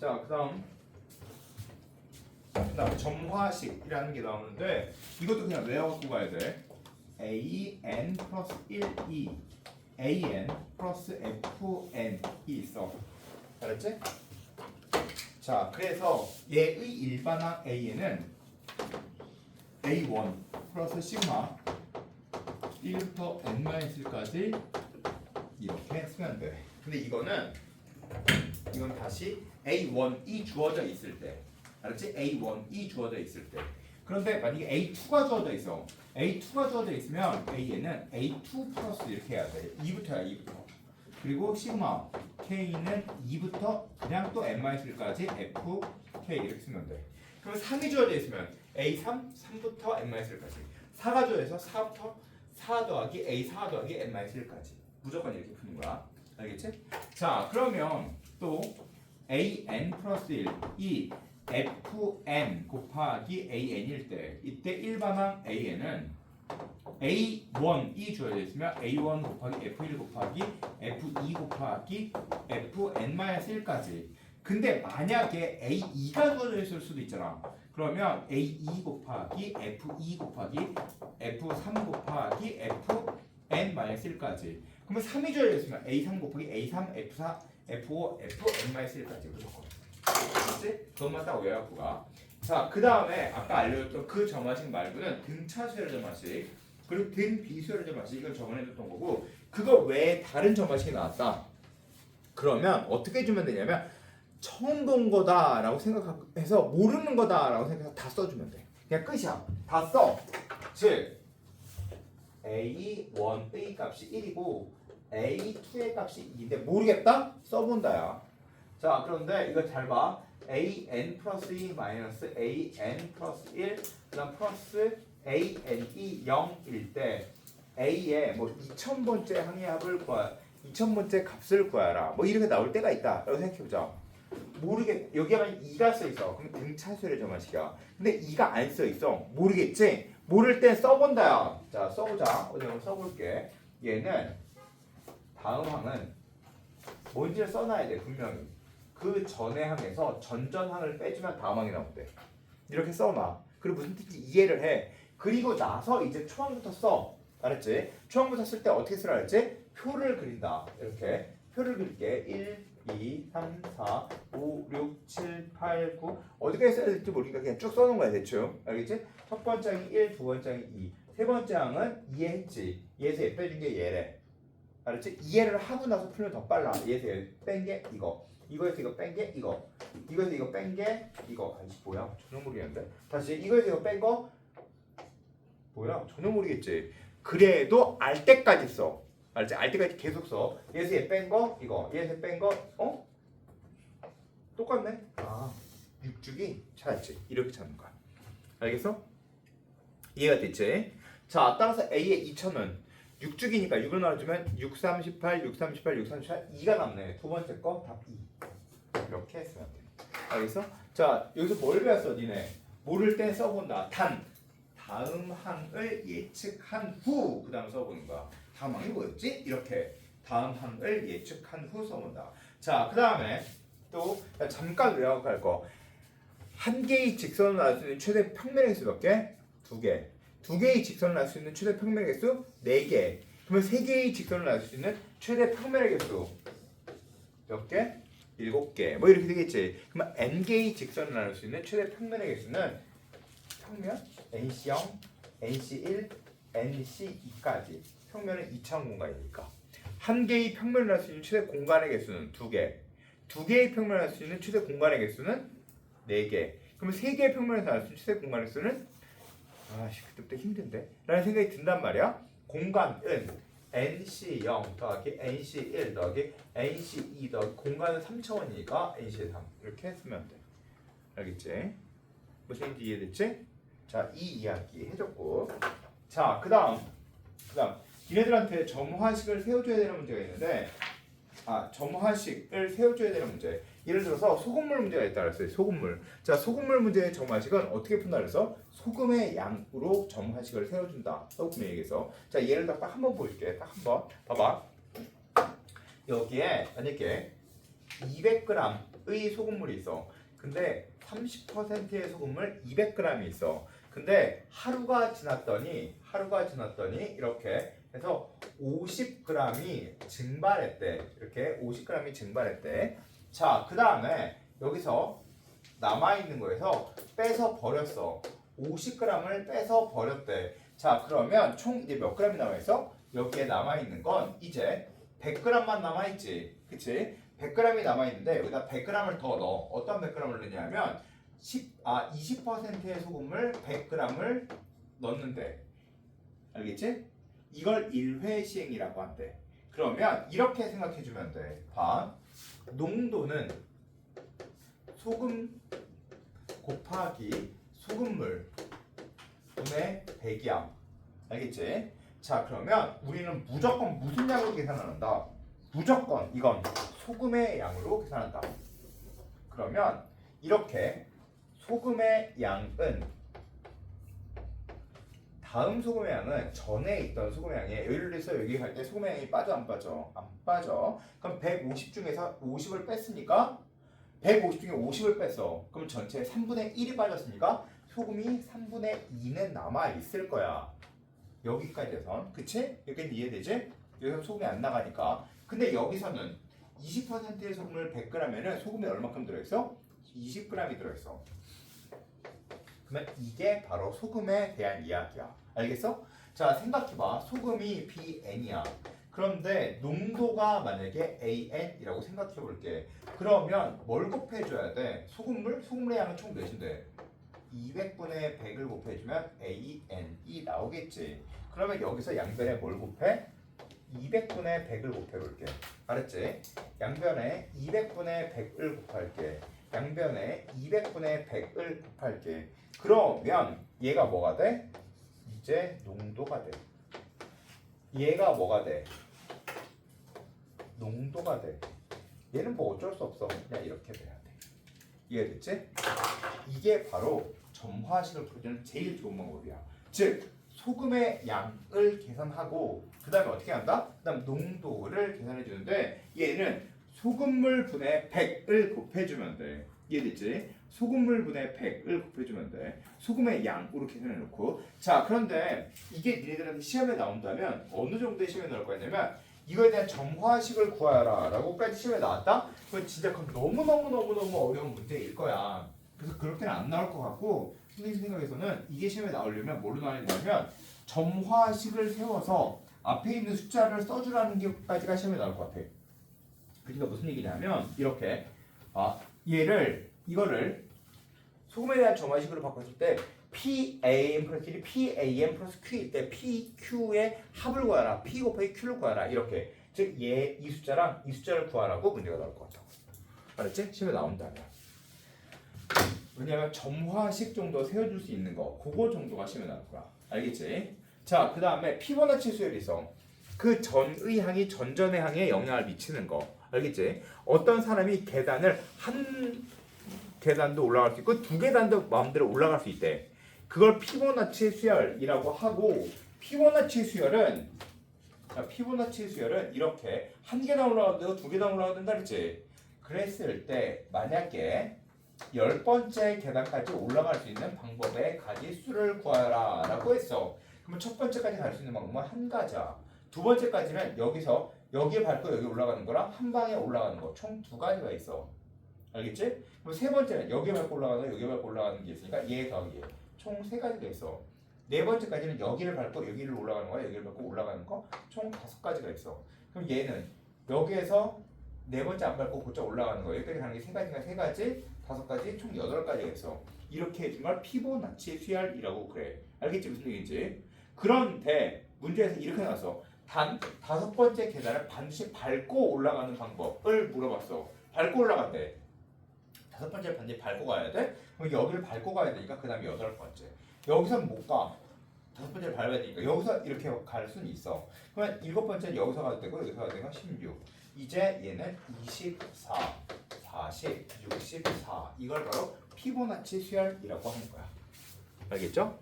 자, 그다음 점화식이라는 게 나오는데 이것도 그냥 외워갖고 가야 돼. an 플러스 1이 an 플러스 fn이 있어. 알았지? 자, 그래서 얘의 일반항 a는 a1 플러스 시그마 1부터 n-1까지 이렇게 쓰면 돼. 근데 이건 다시 a1이 주어져 있을 때, 알았지? a1이 주어져 있을 때. 그런데 만약에 a2가 주어져 있어. a2가 주어져 있으면 a는 a2 플러스 이렇게 해야 돼. 2부터야, 2부터. 그리고 시그마 k는 2부터 그냥 또 n-1까지 fk 이렇게 쓰면 돼. 그럼 3이 주어져 있으면 a3, 3부터 n-1까지. 4가 주어져 있어서 4부터 4 더하기 a4 더하기 n-1까지. 무조건 이렇게 푸는 거야. 알겠지? 자, 그러면 또 an 플러스 1, 이 fn 곱하기 an일 때 이때 일반항 an은 a1이 주어져 있으면 a1 곱하기 f1 곱하기 f2 곱하기 fn-1까지. 근데 만약에 a2가 주어져 있을 수도 있잖아. 그러면 a2 곱하기 f2 곱하기 f3 곱하기 fn-1까지. 그러면 3이 주어져 있으면 a3 곱하기 a3 f4 f5 fn-1까지 무조건. 알겠지? 그것만 딱 외워갖고 가. 자, 그 다음에 아까 알려줬던 그 점화식 말고는 등차수열 점화식 그리고 등비수열 점화식 이걸 저번에 줬던 거고 그거 외에 다른 점화식이 나왔다. 그러면 어떻게 해주면 되냐면 처음 본 거다라고 생각해서 모르는 거다라고 생각해서 다 써주면 돼. 그냥 끝이야. 다 써. 즉 A1의 값이 1이고 A2의 값이 2인데 모르겠다? 써본다야. 자, 그런데 이거 잘 봐. an 플러스 2 마이너스 an 플러스 1 그다음 플러스 an이 0일 때 a의 뭐 2000번째 항의합을 구하 2000번째 값을 구하라 뭐 이렇게 나올 때가 있다 라고 생각해보자. 여기에만 2가 써있어. 그럼 등차수열의 점화식이야. 근데 2가 안 써있어. 모르겠지? 모를 땐 써본다야. 자, 써보자. 어디 한번 써볼게. 얘는 다음 항은 뭔지를 써놔야 돼. 분명히 그 전의 항에서 전전항을 빼주면 다음 항이 나온대. 이렇게 써놔. 그리고 무슨 뜻인지 이해를 해. 그리고 나서 이제 초항부터 써. 알았지? 초항부터 쓸 때 어떻게 쓰라 했지? 표를 그린다. 이렇게 표를 그릴게. 1 2, 3, 4, 5, 6, 7, 8, 9 어디까지 써야 될지 모르니까 그냥 쭉 써놓은 거야 대충. 알겠지? 첫 번째 항이 1, 두 번째 항이 2 세 번째 항은 이해했지. 얘에서 얘 빼준 게 얘래. 알았지? 이해를 하고 나서 풀면 더 빨라. 얘에서 얘 뺀 게 이거 이거에서 이거 뺀 게 이거 이거에서 이거 뺀 게 이거 아니 뭐야 전혀 모르겠는데. 다시 이거에서 이거 뺀 거 뭐야 전혀 모르겠지. 그래도 알 때까지 써. 알지? 알 때까지 계속 써. 얘에서 얘 뺀 거 이거 얘에서 뺀 거 어? 똑같네. 아 6주기 찾았지. 이렇게 찾는 거야. 알겠어? 이해가 됐지? 자, 따라서 A의 2000은 6주기니까 6을 나눠주면 6, 38, 6, 38, 6, 38 2가 남네. 두 번째 거 답 2. 이렇게 했으면 돼. 알겠어? 자, 여기서 뭘 배웠어 니네? 모를 때 써본다. 다음 항을 예측한 후 그 다음 써보는 거야. 다음 항이 뭐였지? 이렇게 다음 항을 예측한 후 써본다. 자, 그 다음에 또 잠깐 외워서 갈 거. 한 개의 직선을 알 수 있는 최대 평면의 수 몇 개? 2개. 두 개의 직선을 알 수 있는 최대 평면의 개수 4개. 그러면 세 개의 직선을 알 수 있는 최대 평면의 개수 몇 개? 7개. 뭐 이렇게 되겠지. 그러면 n 개의 직선을 알 수 있는 최대 평면의 개수는 평면 NC0, NC1, NC2까지. 평면은 2차원 공간이니까. 한 개의 평면을 할 수 있는 최대 공간의 개수는 2개. 두 개의 평면을 할 수 있는 최대 공간의 개수는 4개. 그러면 세 개의 평면에서 알 수 있는 최대 공간의 개수는 아씨 그때부터 힘든데? 라는 생각이 든단 말이야. 공간은 NC0 더하기 NC1 더하기 NC2 더하기 공간은 3차원이니까 NC3 이렇게 했으면 돼. 알겠지? 무슨 얘기인지 이해됐지? 자, 이 이야기 해줬고 자, 그 다음 얘네들한테 점화식을 세워줘야 되는 문제가 있는데 점화식을 세워줘야 되는 문제. 예를 들어서 소금물 문제가 있다 그랬어요. 소금물. 자, 소금물 문제의 점화식은 어떻게 푼다 그래서 소금의 양으로 점화식을 세워준다. 소금에 얘기해서. 자, 예를 들어 딱 한번 보여줄게. 딱 한번 봐봐. 여기에 만약에 200g g의 소금물이 있어. 근데 30%의 소금물 200g이 있어. 근데 하루가 지났더니 이렇게 해서 50g이 증발했대. 이렇게 50g이 증발했대. 자, 그 다음에 여기서 남아있는 거에서 빼서 버렸어. 50g을 빼서 버렸대. 자, 그러면 총 이제 몇 g이 남아있어? 여기에 남아있는 건 이제 100g만 남아있지. 그치? 100g이 남아있는데 여기다 100g을 더 넣어. 어떤 100g을 넣냐면 20%의 소금을 100g을 넣는데. 알겠지? 이걸 1회 시행이라고 한대. 그러면 이렇게 생각해주면 돼. 봐. 농도는 소금 곱하기 소금물 분의 100이야. 알겠지? 자, 그러면 우리는 무조건 무슨 양으로 계산한다? 무조건 이건 소금의 양으로 계산한다. 그러면 이렇게 소금의 양은 다음 소금의 양은 전에 있던 소금의 양이에요. 예를 들어서 여기 갈 때 소금의 양이 빠져 안 빠져? 안 빠져. 그럼 150 중에서 50을 뺐으니까 150 중에 50을 뺐어. 그럼 전체 3분의 1이 빠졌으니까 소금이 3분의 2는 남아있을 거야. 여기까지에선. 그치? 여기까지 이해되지? 여기서 소금이 안 나가니까. 근데 여기서는 20%의 소금을 100g이면 소금이 얼마큼 들어있어? 20g이 들어있어. 그러면 이게 바로 소금에 대한 이야기야. 알겠어? 자, 생각해봐. 소금이 BN이야. 그런데 농도가 만약에 AN이라고 생각해볼게. 그러면 뭘 곱해줘야 돼? 소금물의 양은 총 몇인데? 200분의 100을 곱해주면 AN이 나오겠지. 그러면 여기서 양변에 뭘 곱해? 200분의 100을 곱해볼게. 알았지? 양변에 200분의 100을 곱할게. 양변에 200분의 100을 곱할게. 그러면 얘가 뭐가 돼? 이제 농도가 돼. 얘가 뭐가 돼? 농도가 돼. 얘는 뭐 어쩔 수 없어. 그냥 이렇게 돼야 돼. 이해됐지? 이게 바로 점화식을 풀어주는 제일 좋은 방법이야. 즉 소금의 양을 계산하고 그 다음에 어떻게 한다? 그 다음 농도를 계산해 주는데 얘는 소금물 분의 100을 곱해주면 돼. 이해됐지? 소금물 분의 100을 곱해주면 돼. 소금의 양으로 계산해 놓고. 자, 그런데 이게 니네들한테 시험에 나온다면 어느 정도의 시험에 나올 거냐면 이거에 대한 점화식을 구하라 라고까지 시험에 나왔다? 그건 진짜 너무너무 어려운 문제일 거야. 그래서 그렇게는 안 나올 것 같고 선생님 생각에서는 이게 시험에 나오려면 뭐로 나오냐면 점화식을 세워서 앞에 있는 숫자를 써주라는 게까지가 시험에 나올 것 같아. 그러니까 무슨 얘기냐면 이렇게 이거를 소금에 대한 점화식으로 바꿨을 때 PAM 플러스 1이 PAM 플러스 Q일 때 PQ의 합을 구하라. P 곱하기 Q를 구하라. 이렇게. 즉, 이 숫자랑 이 숫자를 구하라고 문제가 나올 것 같아. 알았지? 시험에 나온다면. 왜냐면 점화식 정도 세워줄 수 있는 거 그거 정도가 시험에 나올 거야. 알겠지? 자, 그 다음에 피보나치 수열이 있어. 그 전의 항이 전전의 항에 영향을 미치는 거. 알겠지? 어떤 사람이 계단을 한 계단도 올라갈 수 있고 두 계단도 마음대로 올라갈 수 있대. 그걸 피보나치 수열이라고 하고 피보나치 수열은 이렇게 한 계단 올라가도 두 계단 올라가도 된다 그랬지? 그랬을 때 만약에 10번째 계단까지 올라갈 수 있는 방법의 가지수를 구하라 라고 했어. 그러면 첫 번째까지 갈 수 있는 방법은 한 가지야. 두 번째까지는 여기서 여기에 밟고 여기 올라가는 거랑 한 방에 올라가는 거 총 두 가지가 있어. 알겠지? 그럼 세 번째는 여기에 밟고 올라가는 거 여기에 밟고 올라가는 게 있으니까 얘 더하기 얘 총 세 가지가 있어. 네 번째까지는 여기를 밟고 여기를 올라가는 거야 여기를 밟고 올라가는 거 총 5가지가 있어. 그럼 얘는 여기에서 네 번째 안 밟고 곧장 올라가는 거 여기까지 가는 게 세 가지가 세 가지 5가지 총 8가지가 있어. 이렇게 해준 걸 피보나치 수열이라고 그래. 알겠지 무슨 얘기인지? 그런데 문제에서 이렇게 나왔어. 단 5번째 계단을 반드시 밟고 올라가는 방법을 물어봤어. 밟고 올라간대. 5번째를 반드시 밟고 가야 돼? 그럼 여기를 밟고 가야 되니까 그 다음에 8번째. 여기서는 못 가. 5번째를 밟아야 되니까 여기서 이렇게 갈 수는 있어. 그러면 7번째는 여기서 가도 되고 여기서 가도 되고 16. 이제 얘는 24, 40, 64 이걸 바로 피보나치 수열이라고 하는 거야. 알겠죠?